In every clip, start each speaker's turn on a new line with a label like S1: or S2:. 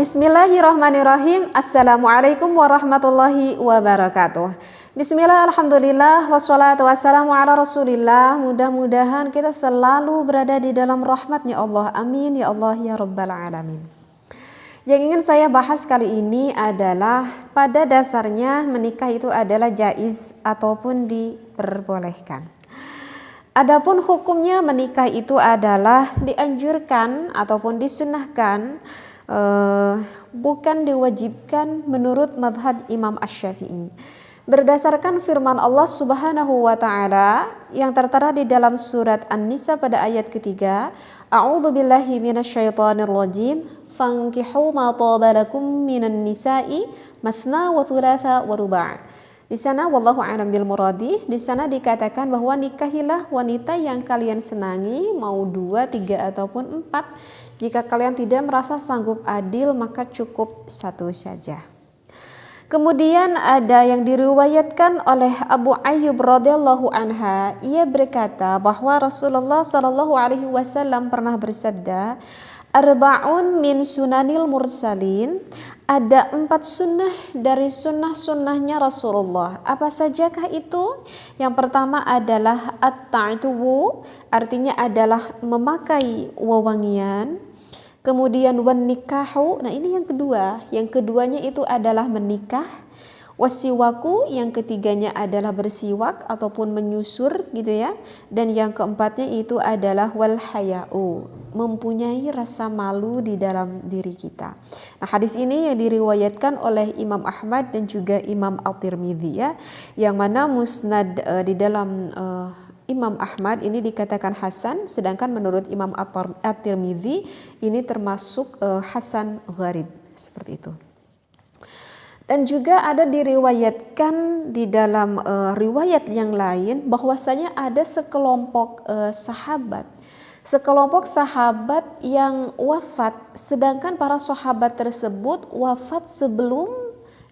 S1: Bismillahirrahmanirrahim. Assalamualaikum warahmatullahi wabarakatuh. Bismillah, alhamdulillah, wassalatu wassalamu ala rasulillah. Mudah-mudahan kita selalu berada di dalam rahmatnya Allah. Amin ya Allah ya rabbal alamin. Yang ingin saya bahas kali ini adalah pada dasarnya menikah itu adalah jaiz ataupun diperbolehkan. Adapun hukumnya menikah itu adalah dianjurkan ataupun disunnahkan, bukan diwajibkan menurut madhab Imam Asy-Syafi'i. Berdasarkan firman Allah Subhanahu wa taala yang tertera di dalam surat An-Nisa pada ayat ketiga, A'udzubillahi minasyaitonirrajim, fankihu ma taba lakum minan nisa'i mathna wa thulatha wa ruba'. Di sana wallahu a'lam bil muradi, di sana dikatakan bahwa nikahilah wanita yang kalian senangi, mau 2, 3 ataupun 4. Jika kalian tidak merasa sanggup adil maka cukup 1 saja. Kemudian ada yang diriwayatkan oleh Abu Ayyub radhiyallahu anha, ia berkata bahwa Rasulullah sallallahu alaihi wasallam pernah bersabda, Arba'un min sunanil mursalin, ada 4 sunnah dari sunnah-sunnahnya Rasulullah. Apa sajakah itu? Yang pertama adalah at-ta'tuwu, artinya adalah memakai wewangian. Kemudian wan nikahu, nah ini yang kedua. Yang keduanya itu adalah menikah. Wasiwaku, yang ketiganya adalah bersiwak ataupun menyusur gitu ya. Dan yang keempatnya itu adalah wal haya'u, mempunyai rasa malu di dalam diri kita. Nah, hadis ini yang diriwayatkan oleh Imam Ahmad dan juga Imam At-Tirmidzi ya, yang mana musnad di dalam Imam Ahmad ini dikatakan hasan, sedangkan menurut Imam At-Tirmidzi ini termasuk hasan gharib, seperti itu. Dan juga ada diriwayatkan di dalam riwayat yang lain bahwasanya ada sekelompok sahabat yang wafat, sedangkan para sahabat tersebut wafat sebelum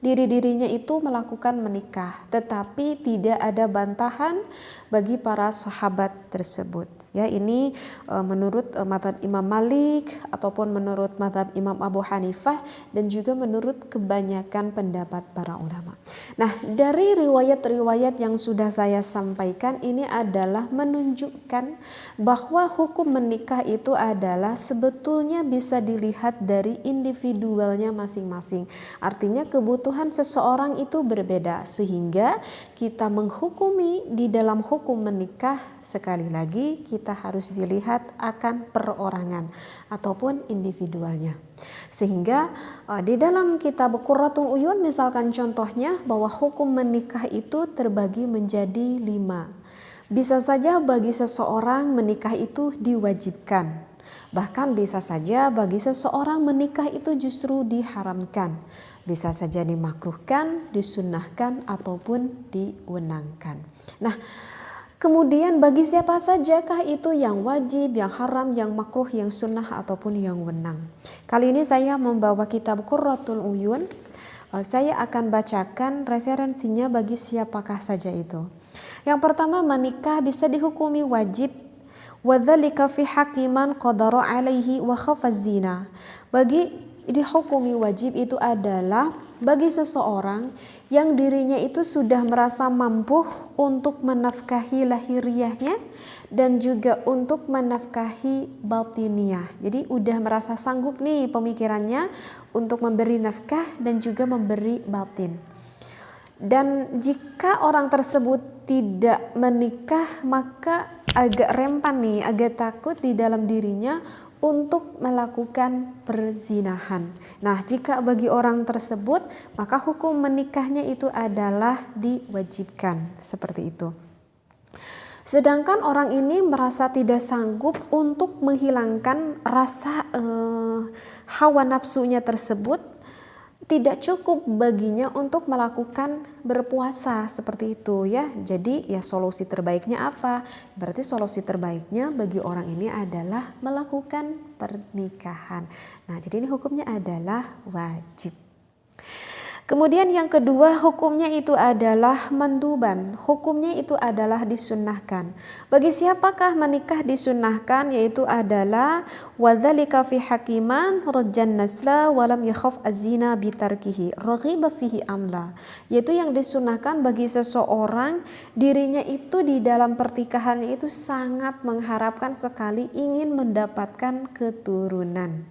S1: diri-dirinya itu melakukan menikah, tetapi tidak ada bantahan bagi para sahabat tersebut. Ya, ini menurut mazhab Imam Malik ataupun menurut mazhab Imam Abu Hanifah dan juga menurut kebanyakan pendapat para ulama. Nah, dari riwayat-riwayat yang sudah saya sampaikan ini adalah menunjukkan bahwa hukum menikah itu adalah sebetulnya bisa dilihat dari individualnya masing-masing. Artinya kebutuhan seseorang itu berbeda, sehingga kita menghukumi di dalam hukum menikah sekali lagi kita harus dilihat akan perorangan ataupun individualnya. Sehingga di dalam kitab Qurratul Uyun misalkan contohnya bahwa hukum menikah itu terbagi menjadi 5. Bisa saja bagi seseorang menikah itu diwajibkan. Bahkan bisa saja bagi seseorang menikah itu justru diharamkan. Bisa saja dimakruhkan, disunnahkan ataupun diwenangkan. Nah, kemudian bagi siapa sajakah itu yang wajib, yang haram, yang makruh, yang sunnah ataupun yang wenang. Kali ini saya membawa kitab Qurratul Uyun. Saya akan bacakan referensinya bagi siapakah saja itu. Yang pertama, menikah bisa dihukumi wajib. Wadzalika fi hakiman qadara alaihi wa khafaz zina. Bagi dihukumi wajib itu adalah bagi seseorang yang dirinya itu sudah merasa mampu untuk menafkahi lahiriahnya dan juga untuk menafkahi batiniah. Jadi udah merasa sanggup nih pemikirannya untuk memberi nafkah dan juga memberi batin. Dan jika orang tersebut tidak menikah maka agak rempan nih, agak takut di dalam dirinya untuk melakukan perzinahan. Nah, jika bagi orang tersebut maka hukum menikahnya itu adalah diwajibkan, seperti itu. Sedangkan orang ini merasa tidak sanggup untuk menghilangkan rasa hawa nafsunya tersebut, tidak cukup baginya untuk melakukan berpuasa seperti itu ya. Jadi ya solusi terbaiknya apa? Berarti solusi terbaiknya bagi orang ini adalah melakukan pernikahan. Nah, jadi ini hukumnya adalah wajib. Kemudian yang kedua, hukumnya itu adalah manduban. Hukumnya itu adalah disunnahkan. Bagi siapakah menikah disunnahkan? Yaitu adalah wadzalika fi hakiman rajjan nasla walam yakhaf az-zina bitarkihi raghiba fihi amla. Yaitu yang disunnahkan bagi seseorang, dirinya itu di dalam pertikahan itu sangat mengharapkan sekali ingin mendapatkan keturunan,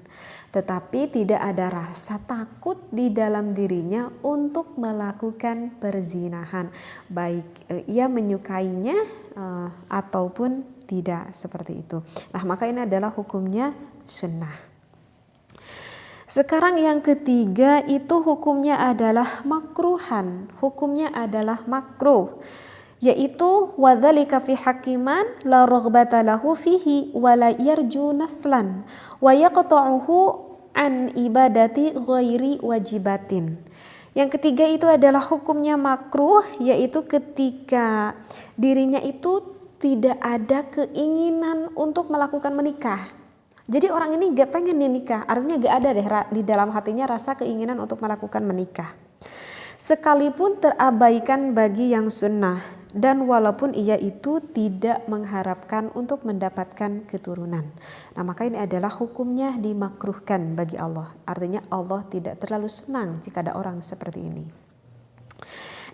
S1: tetapi tidak ada rasa takut di dalam dirinya untuk melakukan perzinahan, baik ia menyukainya ataupun tidak, seperti itu. Nah, maka ini adalah hukumnya sunnah. Sekarang yang ketiga itu hukumnya adalah makruhan. Hukumnya adalah makruh, yaitu wadzalika fi hakiman la raghbata lahu fihi wa la yarju naslan wa yaqta'uhu an ibadati ghairi wajibatin. Yang ketiga itu adalah hukumnya makruh, yaitu ketika dirinya itu tidak ada keinginan untuk melakukan menikah. Jadi orang ini gak pengen nikah, artinya gak ada deh di dalam hatinya rasa keinginan untuk melakukan menikah. Sekalipun terabaikan bagi yang sunnah, dan walaupun ia itu tidak mengharapkan untuk mendapatkan keturunan. Nah, maka ini adalah hukumnya dimakruhkan bagi Allah. Artinya Allah tidak terlalu senang jika ada orang seperti ini.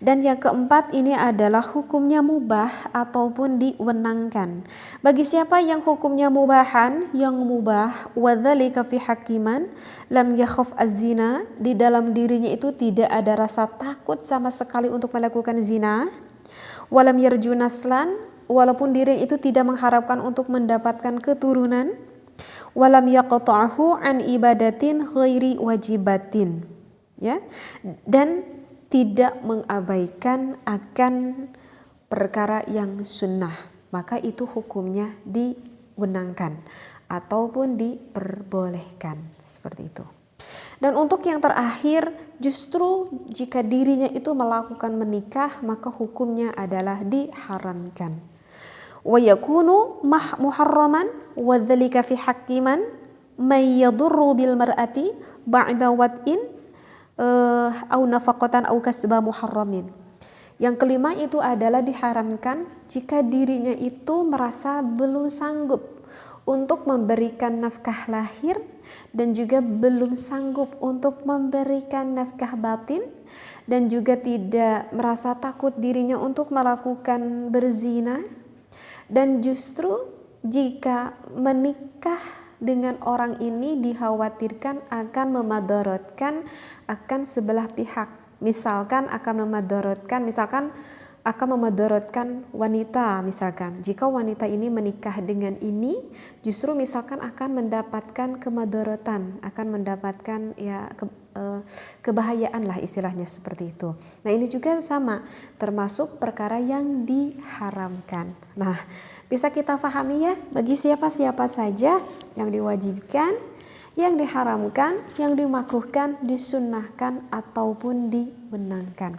S1: Dan yang keempat ini adalah hukumnya mubah ataupun diwenangkan. Bagi siapa yang hukumnya mubahan, yang mubah, wadzalika fi hakiman lam yakhaf az-zina, di dalam dirinya itu tidak ada rasa takut sama sekali untuk melakukan zina, walam yarju naslan, walaupun diri itu tidak mengharapkan untuk mendapatkan keturunan, walam yaqta'hu an ibadatin ghairi wajibatin, ya, dan tidak mengabaikan akan perkara yang sunnah, maka itu hukumnya diwenangkan ataupun diperbolehkan, seperti itu. Dan untuk yang terakhir, justru jika dirinya itu melakukan menikah, maka hukumnya adalah diharamkan. Wa yakunu muharraman wa dzalika fi haqqiman may yadurru bil mar'ati ba'da wad'in au nafaqatan au kasba muharramin. Yang kelima itu adalah diharamkan jika dirinya itu merasa belum sanggup untuk memberikan nafkah lahir dan juga belum sanggup untuk memberikan nafkah batin, dan juga tidak merasa takut dirinya untuk melakukan berzina. Dan justru jika menikah dengan orang ini dikhawatirkan akan memadaratkan akan sebelah pihak, misalkan akan memadaratkan wanita. Misalkan jika wanita ini menikah dengan ini, justru misalkan akan mendapatkan kemadaratan, akan mendapatkan kebahayaan lah istilahnya, seperti itu. Nah, ini juga sama, termasuk perkara yang diharamkan. Nah, bisa kita pahami ya, bagi siapa-siapa saja yang diwajibkan, yang diharamkan, yang dimakruhkan, disunnahkan ataupun dibenangkan.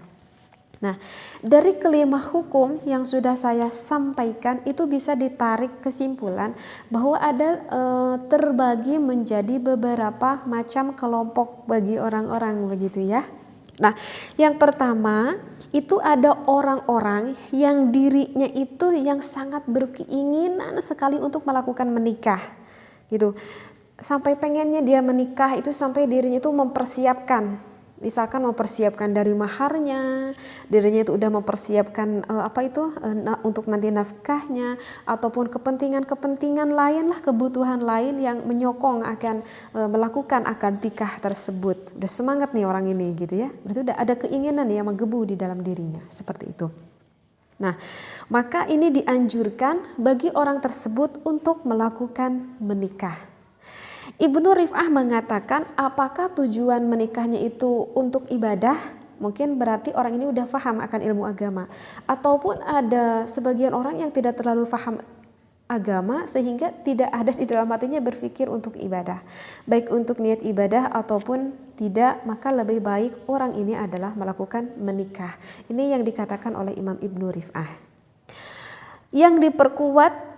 S1: Nah, dari kelima hukum yang sudah saya sampaikan itu bisa ditarik kesimpulan bahwa ada terbagi menjadi beberapa macam kelompok bagi orang-orang, begitu ya. Nah, yang pertama itu ada orang-orang yang dirinya itu yang sangat berkeinginan sekali untuk melakukan menikah, gitu. Sampai pengennya dia menikah itu sampai dirinya itu mempersiapkan, misalkan mempersiapkan dari maharnya, dirinya itu udah mempersiapkan untuk nanti nafkahnya, ataupun kepentingan lain lah, kebutuhan lain yang menyokong akan melakukan akad nikah tersebut. Udah semangat nih orang ini, gitu ya. Berarti udah ada keinginan yang menggebu di dalam dirinya, seperti itu. Nah, maka ini dianjurkan bagi orang tersebut untuk melakukan menikah. Ibnu Rif'ah mengatakan, apakah tujuan menikahnya itu untuk ibadah? Mungkin berarti orang ini udah paham akan ilmu agama. Ataupun ada sebagian orang yang tidak terlalu paham agama sehingga tidak ada di dalam hatinya berpikir untuk ibadah. Baik untuk niat ibadah ataupun tidak, maka lebih baik orang ini adalah melakukan menikah. Ini yang dikatakan oleh Imam Ibnu Rif'ah. Yang diperkuat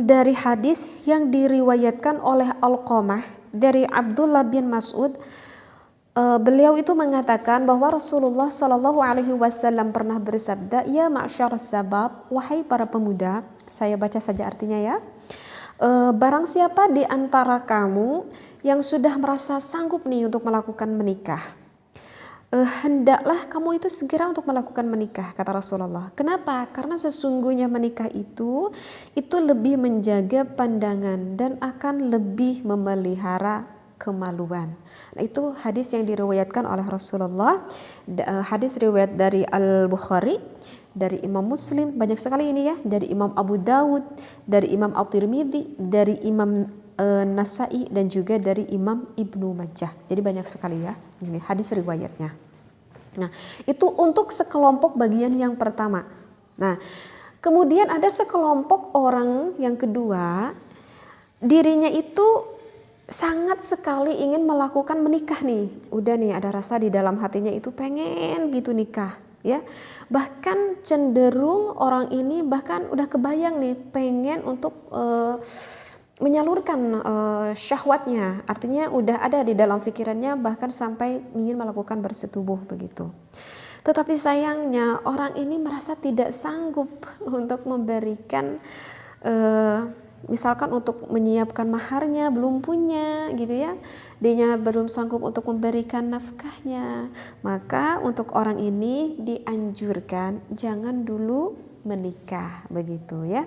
S1: dari hadis yang diriwayatkan oleh Alqamah dari Abdullah bin Mas'ud Beliau itu mengatakan bahwa Rasulullah Shallallahu Alaihi Wasallam pernah bersabda, ya ma'syar sabab, wahai para pemuda, saya baca saja artinya ya. Barang siapa di antara kamu yang sudah merasa sanggup nih untuk melakukan menikah, hendaklah kamu itu segera untuk melakukan menikah, kata Rasulullah. Kenapa? Karena sesungguhnya menikah itu lebih menjaga pandangan dan akan lebih memelihara kemaluan. Nah, itu hadis yang diriwayatkan oleh Rasulullah. Hadis riwayat dari Al-Bukhari, dari Imam Muslim, banyak sekali ini ya, dari Imam Abu Dawud, dari Imam At-Tirmidzi, dari Imam Nasai, dan juga dari Imam Ibnu Majah. Jadi banyak sekali ya ini hadis riwayatnya. Nah, itu untuk sekelompok bagian yang pertama. Nah, kemudian ada sekelompok orang yang kedua, dirinya itu sangat sekali ingin melakukan menikah nih. Udah nih ada rasa di dalam hatinya itu pengen gitu nikah ya. Bahkan cenderung orang ini bahkan udah kebayang nih pengen untuk menyalurkan syahwatnya. Artinya udah ada di dalam pikirannya bahkan sampai ingin melakukan bersetubuh begitu. Tetapi sayangnya orang ini merasa tidak sanggup untuk memberikan misalkan untuk menyiapkan maharnya belum punya gitu ya, dia belum sanggup untuk memberikan nafkahnya, maka untuk orang ini dianjurkan jangan dulu menikah begitu ya,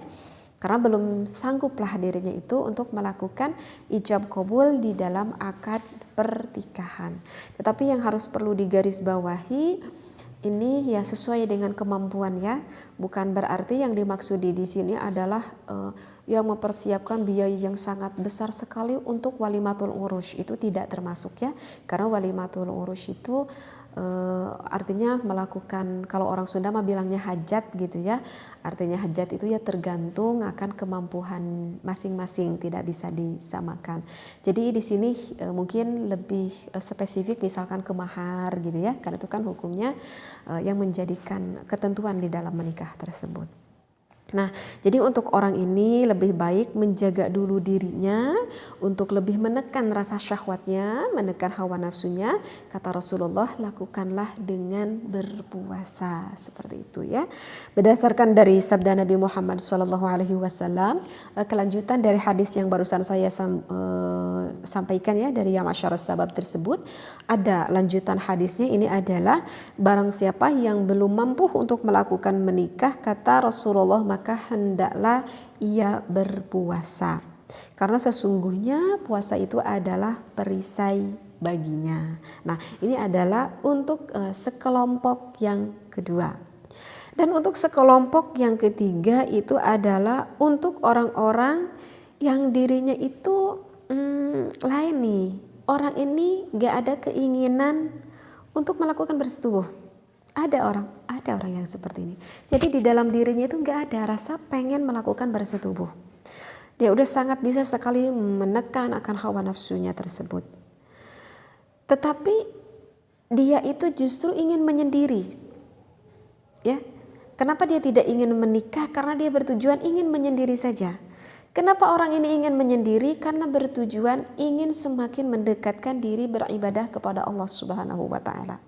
S1: karena belum sangguplah dirinya itu untuk melakukan ijab qabul di dalam akad pertikahan. Tetapi yang harus perlu digarisbawahi, ini ya sesuai dengan kemampuan ya, bukan berarti yang dimaksud di sini adalah yang mempersiapkan biaya yang sangat besar sekali untuk walimatul urus, itu tidak termasuk ya, karena walimatul urus itu artinya melakukan, kalau orang Sunda mah bilangnya hajat gitu ya, artinya hajat itu ya tergantung akan kemampuan masing-masing, tidak bisa disamakan. Jadi di sini mungkin lebih spesifik misalkan ke mahar gitu ya, karena itu kan hukumnya yang menjadikan ketentuan di dalam menikah tersebut. Nah, jadi untuk orang ini lebih baik menjaga dulu dirinya untuk lebih menekan rasa syahwatnya, menekan hawa nafsunya. Kata Rasulullah, lakukanlah dengan berpuasa, seperti itu ya. Berdasarkan dari sabda Nabi Muhammad SAW, kelanjutan dari hadis yang barusan saya sampaikan ya, dari ya ma'syar sabab tersebut, ada lanjutan hadisnya. Ini adalah barang siapa yang belum mampu untuk melakukan menikah, kata Rasulullah, maka hendaklah ia berpuasa, karena sesungguhnya puasa itu adalah perisai baginya. Nah, ini adalah untuk sekelompok yang kedua. Dan untuk sekelompok yang ketiga itu adalah untuk orang-orang yang dirinya itu lain nih. Orang ini gak ada keinginan untuk melakukan bersetubuh. Ada orang yang seperti ini. Jadi di dalam dirinya itu gak ada rasa pengen melakukan bersetubuh. Dia udah sangat bisa sekali menekan akan hawa nafsunya tersebut. Tetapi dia itu justru ingin menyendiri. Ya. Kenapa dia tidak ingin menikah? Karena dia bertujuan ingin menyendiri saja. Kenapa orang ini ingin menyendiri? Karena bertujuan ingin semakin mendekatkan diri beribadah kepada Allah Subhanahu wa taala.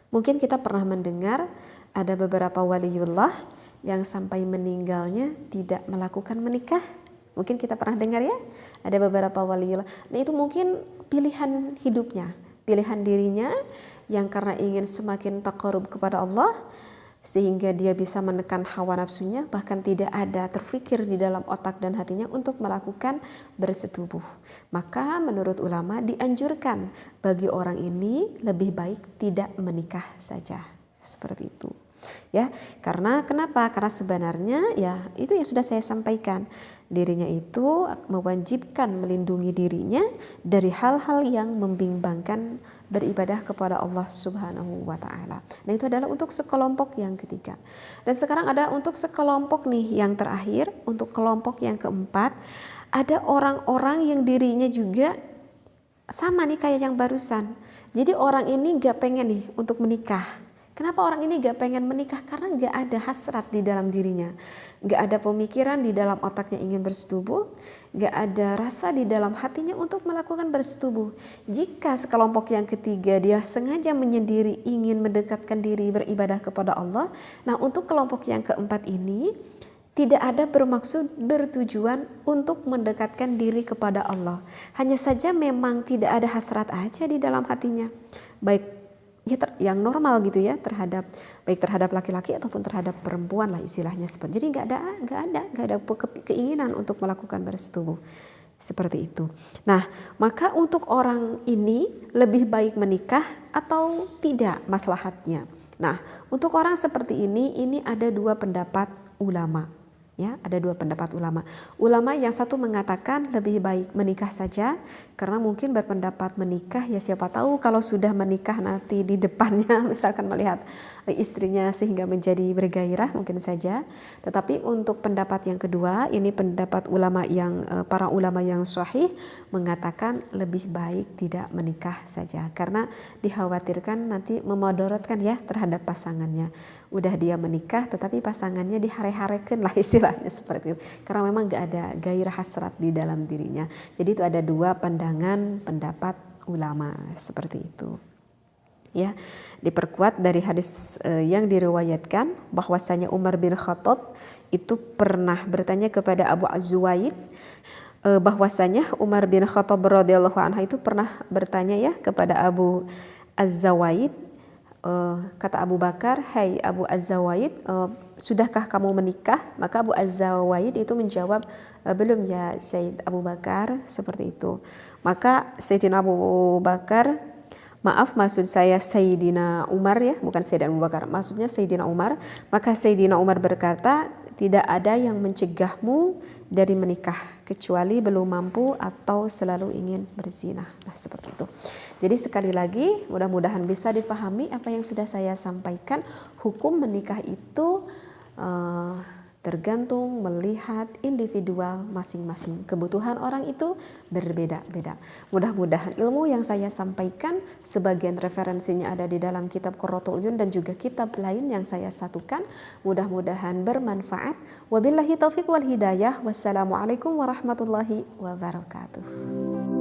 S1: Mungkin kita pernah mendengar ada beberapa waliullah yang sampai meninggalnya tidak melakukan menikah. Mungkin kita pernah dengar ya, ada beberapa waliullah. Nah, itu mungkin pilihan hidupnya, pilihan dirinya yang karena ingin semakin taqarrub kepada Allah, sehingga dia bisa menekan hawa nafsunya, bahkan tidak ada terfikir di dalam otak dan hatinya untuk melakukan bersetubuh. Maka menurut ulama dianjurkan bagi orang ini lebih baik tidak menikah saja, seperti itu ya. Karena kenapa? Karena sebenarnya ya itu yang sudah saya sampaikan, dirinya itu mewajibkan melindungi dirinya dari hal-hal yang membimbangkan beribadah kepada Allah Subhanahu wa taala. Nah, itu adalah untuk sekelompok yang ketiga. Dan sekarang ada untuk sekelompok nih yang terakhir, untuk kelompok yang keempat, ada orang-orang yang dirinya juga sama nih kayak yang barusan. Jadi orang ini gak pengen nih untuk menikah. Kenapa orang ini gak pengen menikah? Karena gak ada hasrat di dalam dirinya, gak ada pemikiran di dalam otaknya ingin bersetubuh, gak ada rasa di dalam hatinya untuk melakukan bersetubuh. Jika sekelompok yang ketiga dia sengaja menyendiri ingin mendekatkan diri beribadah kepada Allah, nah untuk kelompok yang keempat ini tidak ada bermaksud bertujuan untuk mendekatkan diri kepada Allah. Hanya saja memang tidak ada hasrat aja di dalam hatinya. Baik ya yang normal gitu ya, baik terhadap laki-laki ataupun terhadap perempuan lah istilahnya seperti. Jadi nggak ada keinginan untuk melakukan bersetubuh. Seperti itu. Nah, maka untuk orang ini lebih baik menikah atau tidak maslahatnya. Nah, untuk orang seperti ini ada dua pendapat ulama. Ya, ada dua pendapat ulama. Ulama yang satu mengatakan lebih baik menikah saja, karena mungkin berpendapat menikah ya siapa tahu kalau sudah menikah nanti di depannya misalkan melihat istrinya sehingga menjadi bergairah mungkin saja. Tetapi untuk pendapat yang kedua, ini pendapat ulama yang para ulama yang sahih mengatakan lebih baik tidak menikah saja, karena dikhawatirkan nanti memudaratkan ya terhadap pasangannya. Udah dia menikah tetapi pasangannya dihare-harekan lah istilahnya seperti itu, karena memang gak ada gairah hasrat di dalam dirinya. Jadi itu ada dua pendapat ulama seperti itu. Ya, diperkuat dari hadis yang diriwayatkan bahwasanya Umar bin Khattab itu pernah bertanya kepada Abu Az-Zuwaid, bahwasanya Umar bin Khattab radhiyallahu anhu itu pernah bertanya ya kepada Abu Az-Zuwaid, kata Abu Bakar, "Hai Abu Az-Zuwaid, sudahkah kamu menikah?" Maka Abu Az-Zuwaid itu menjawab, "Belum ya Sayyid Abu Bakar," seperti itu. Maka Sayyidina Abu Bakar, maaf maksud saya Sayyidina Umar ya, bukan Sayyidina Abu Bakar, maksudnya Sayyidina Umar. Maka Sayyidina Umar berkata, "Tidak ada yang mencegahmu dari menikah kecuali belum mampu atau selalu ingin berzina." Nah, seperti itu. Jadi sekali lagi mudah-mudahan bisa difahami apa yang sudah saya sampaikan. Hukum menikah itu tergantung melihat individual masing-masing. Kebutuhan orang itu berbeda-beda. Mudah-mudahan ilmu yang saya sampaikan sebagian referensinya ada di dalam kitab Qurratul Uyun dan juga kitab lain yang saya satukan. Mudah-mudahan bermanfaat. Wabillahi taufiq wal hidayah. Wassalamualaikum warahmatullahi wabarakatuh.